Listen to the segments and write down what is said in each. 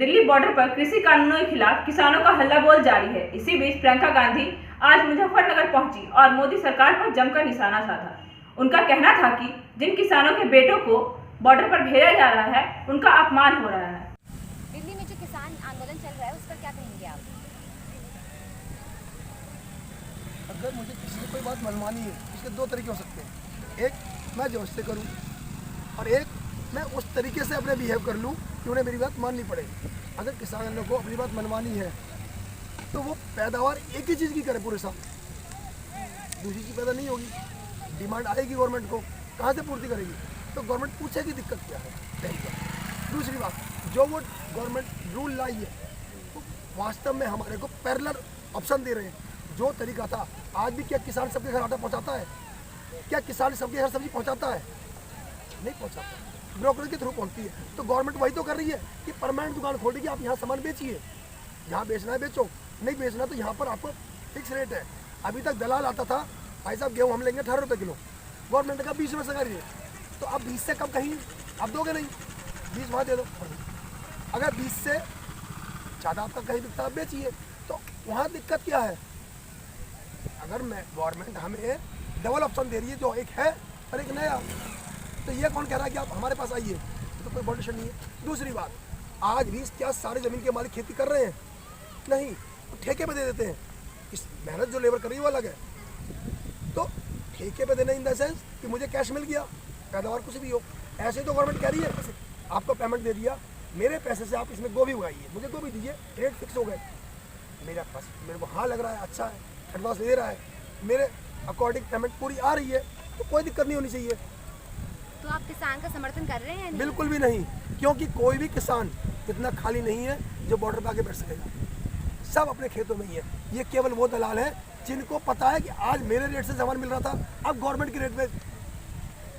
Delhi border पर कृषि कानूनों के खिलाफ किसानों का हल्ला बोल जारी है। इसी बीच प्रियंका गांधी आज मुजफ्फरनगर पहुंची और मोदी सरकार पर जमकर निशाना साधा। उनका कहना था कि जिन किसानों के बेटों को बॉर्डर पर भेजा जा रहा है उनका अपमान हो रहा है। दिल्ली में जो किसान आंदोलन चल रहा है उस पर क्या कहेंगे आप? अगर मुझे किसी की कोई बात मनमानी है, इसके दो तरीके हो सकते हैं। एक मैं जोश से करूं और एक मैं उस तरीके से अपने बिहेव कर लूं कि उन्हें मेरी बात माननी पड़े। अगर किसानों को अपनी बात मनवानी है तो वो पैदावार एक ही चीज़ की करे पूरे साल, दूसरी चीज़ पैदा नहीं होगी। डिमांड आएगी गवर्नमेंट को, कहाँ से पूर्ति करेगी? तो गवर्नमेंट पूछेगी दिक्कत क्या है, पहली बात। दूसरी बात, जो वो गवर्नमेंट रूल लाई है वो वास्तव में हमारे को पैरेलल ऑप्शन दे रहे हैं। जो तरीका था, आज भी क्या किसान सबके घर आटा पहुँचाता है? क्या किसान सबके घर सब्जी पहुँचाता है? नहीं पहुँचाता, ब्रोकर के थ्रू पहुँचती है। तो गवर्नमेंट वही तो कर रही है कि परमानेंट दुकान खोलेगी, आप यहाँ सामान बेचिए, यहाँ बेचना है बेचो, नहीं बेचना तो यहाँ पर आपको फिक्स रेट है। अभी तक दलाल आता था, भाई साहब गेहूँ हम लेंगे 18 रुपये किलो, गवर्नमेंट का 20 रुपये से करिए। तो अब 20 से कम कहीं आप दोगे नहीं, 20 वहाँ दे दो। अगर 20 से ज़्यादा आपका कहीं बिकता आप बेचिए, तो वहाँ दिक्कत क्या है? अगर मैं गवर्नमेंट हमें डबल ऑप्शन दे रही है, जो एक है और एक नया, तो ये कौन कह रहा है कि आप हमारे पास आइए? तो कोई पॉलिटिशियन नहीं है। दूसरी बात, आज भी क्या सारे ज़मीन के मालिक खेती कर रहे हैं? नहीं, तो ठेके पे दे देते हैं। इस मेहनत जो लेबर कर रही है वो अलग है। तो ठेके पे देना इन द सेंस कि मुझे कैश मिल गया, पैदावार कुछ भी हो। ऐसे तो गवर्नमेंट कह रही है आपको पेमेंट दे दिया, मेरे पैसे से आप इसमें गोभी उगाइए, मुझे गोभी दीजिए, रेट फिक्स हो गए। मेरा पास मेरे को हाँ लग रहा है, अच्छा है, एडवांस दे रहा है, मेरे अकॉर्डिंग पेमेंट पूरी आ रही है, तो कोई दिक्कत नहीं होनी चाहिए। तो आप किसान का समर्थन कर रहे हैं? बिल्कुल भी नहीं, क्योंकि कोई भी किसान इतना खाली नहीं है जो बॉर्डर पर आके बैठ सकेगा। सब अपने खेतों में ही है। ये केवल वो दलाल है जिनको पता है कि आज मेरे रेट से सामान मिल रहा था, अब गवर्नमेंट के रेट पे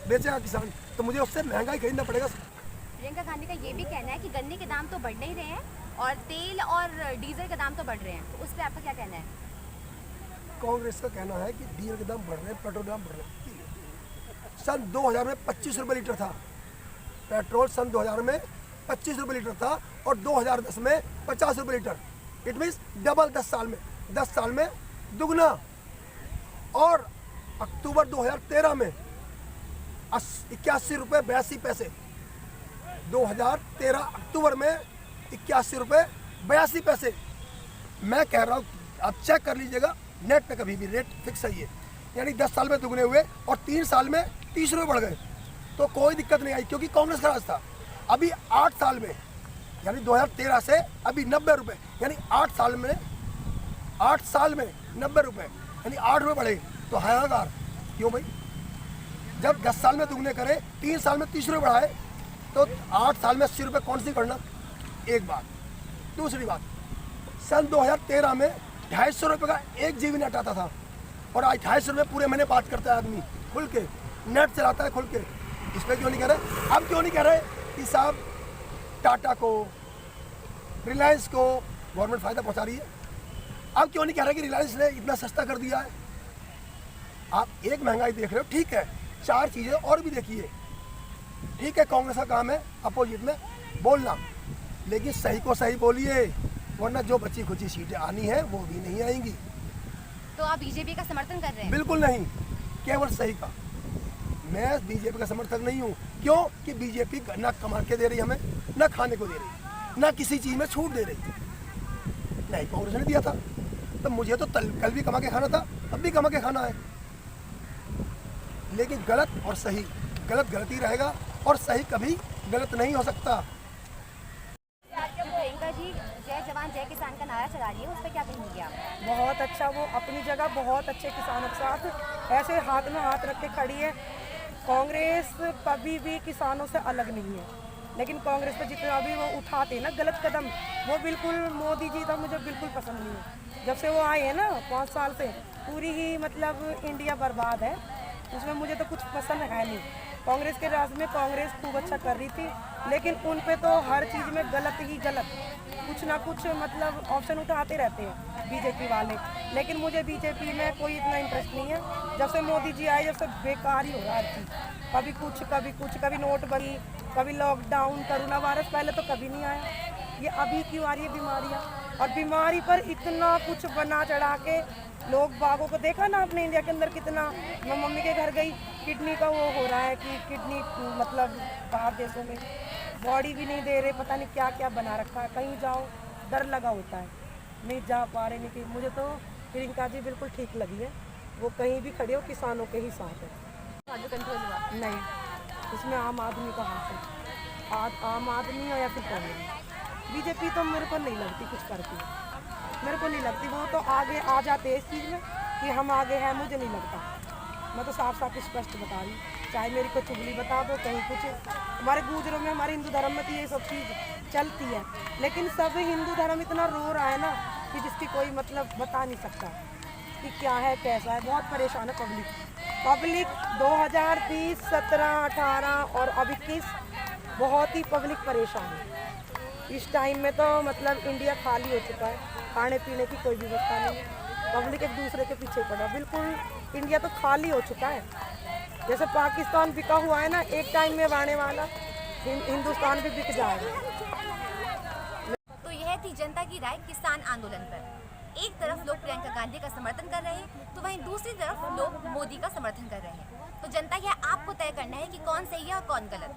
बेचेगा किसान, तो मुझे उससे महंगा ही खरीदना पड़ेगा। प्रियंका गांधी का ये भी कहना है कि गन्ने के दाम तो बढ़ नहीं रहे हैं और तेल और डीजल के दाम तो बढ़ रहे हैं, तो उस पर आपका क्या कहना है? कांग्रेस का कहना है कि डीजल के दाम बढ़ रहे हैं, पेट्रोल दाम बढ़ रहे हैं। सन 2000 में 25 रुपये लीटर था पेट्रोल, सन 2000 में 25 रुपये लीटर था और 2010 में 50 रुपये लीटर। इट मीन्स डबल 10 साल में दुगना। और अक्टूबर 2013 में 81 रुपये 82 पैसे, 2013 अक्टूबर में 81 रुपये 82 पैसे। मैं कह रहा हूँ आप चेक कर लीजिएगा, नेट पे कभी भी रेट फिक्स है ये, यानी 10 साल में दुगने हुए और 3 साल में 30 रुपये बढ़ गए, तो कोई दिक्कत नहीं आई क्योंकि कांग्रेस का राज था। अभी 8 साल में यानी 2013 से अभी 90 रुपये, यानी 8 साल में 90 रुपये, यानी 8 रुपये बढ़े, तो हाहाकार क्यों भाई? जब 10 साल में दुगने करे, 3 साल में 30 रुपये बढ़ाए, तो 8 साल में 80 रुपये कौन सी गणना? एक बात। दूसरी बात, सन 2013 में 250 रुपये का एक जीबी नेट आता था और आज 250 रुपये पूरे महीने बात करता है आदमी, खुल के नेट चलाता है खुल के। इस पर क्यों नहीं कह रहे? अब क्यों नहीं कह रहे कि साहब टाटा को, रिलायंस को गवर्नमेंट फ़ायदा पहुंचा रही है? अब क्यों नहीं कह रहे कि रिलायंस ने इतना सस्ता कर दिया है? आप एक महंगाई देख रहे हो, ठीक है, 4 चीज़ें और भी देखिए। ठीक है, कांग्रेस का काम है अपोजिट में बोलना, लेकिन सही को सही बोलिए, वरना जो बची खुची सीटें आनी है वो भी नहीं आएंगी। तो आप बीजेपी का समर्थन कर रहे हैं? बिल्कुल नहीं, केवल सही का। मैं बीजेपी का समर्थक नहीं हूँ। क्यों? कि बीजेपी ना कमा के दे रही हमें, ना खाने को दे रही, ना किसी चीज़ में छूट दे रही। नहीं, कांग्रेस ने दिया था, तो मुझे तो कल भी कमा के खाना था, अब भी कमा के खाना है। लेकिन गलत और सही, गलत गलत ही रहेगा और सही कभी गलत नहीं हो सकता। प्रियंका जी जय जवान जय किसान का नारा चला रही है, उस पर क्या कहेंगे आप? बहुत अच्छा, वो अपनी जगह बहुत अच्छे किसानों के साथ ऐसे हाथ में हाथ रख के खड़ी है। कांग्रेस कभी भी किसानों से अलग नहीं है, लेकिन कांग्रेस पे जितना भी वो उठाते हैं ना गलत कदम, वो बिल्कुल, मोदी जी तो मुझे बिल्कुल पसंद नहीं है। जब से वो आए हैं ना 5 साल से, पूरी ही मतलब इंडिया बर्बाद है, उसमें मुझे तो कुछ पसंद है नहीं। कांग्रेस के राज में कांग्रेस खूब अच्छा कर रही थी, लेकिन उन पे तो हर चीज़ में गलत ही गलत, कुछ ना कुछ मतलब ऑप्शन उठाते रहते हैं बीजेपी वाले। लेकिन मुझे बीजेपी में कोई इतना इंटरेस्ट नहीं है। जब से मोदी जी आए, जब से बेकार ही हो रहा है हर चीज़, कभी कुछ, कभी नोटबंदी, कभी लॉकडाउन, कोरोना वायरस, पहले तो कभी नहीं आया। ये अभी क्यों आ रही है बीमारियाँ, और बीमारी पर इतना कुछ बना चढ़ा के लोग बागों को देखा ना अपने इंडिया के अंदर कितना। मैं मम्मी के घर गई, किडनी का वो हो रहा है कि किडनी मतलब बाहर देशों में बॉडी भी नहीं दे रहे, पता नहीं क्या क्या बना रखा है। कहीं जाओ डर लगा होता है, नहीं जा पा रहे। नहीं, मुझे तो प्रियंका जी बिल्कुल ठीक लगी है, वो कहीं भी खड़े हो किसानों के ही साथ है। जो कंट्रोल हुआ नहीं, इसमें आम आदमी का हाथ है, आम आदमी हो या फिर कांग्रेस। बीजेपी तो मेरे को नहीं लगती कुछ करती है, मेरे को नहीं लगती। वो तो आगे आ जाते हैं इस चीज़ में कि हम आगे हैं, मुझे नहीं लगता। मैं तो साफ साफ स्पष्ट बता रही हूँ, चाहे मेरी को चुगली बता दो कहीं कुछ। हमारे गुजरों में, हमारे हिंदू धर्म में तो ये सब चीज़ चलती है, लेकिन सब हिंदू धर्म इतना रो रहा है ना कि जिसकी कोई मतलब बता नहीं सकता कि क्या है कैसा है। बहुत परेशान है पब्लिक 2020, 17, 18 और अब 21 बहुत ही पब्लिक परेशान है। इस टाइम में तो मतलब इंडिया खाली हो चुका है, खाने पीने की कोई व्यवस्था नहीं है, पब्लिक एक दूसरे के पीछे पड़ा। बिल्कुल इंडिया तो खाली हो चुका है, जैसे पाकिस्तान बिका हुआ है ना, एक टाइम में आने वाला हिंदुस्तान भी बिक जाएगा। तो यह थी जनता की राय किसान आंदोलन पर। एक तरफ लोग प्रियंका गांधी का समर्थन कर रहे हैं, तो वहीं दूसरी तरफ लोग मोदी का समर्थन कर रहे हैं। तो जनता यह आपको तय करना है कि कौन सही है और कौन गलत।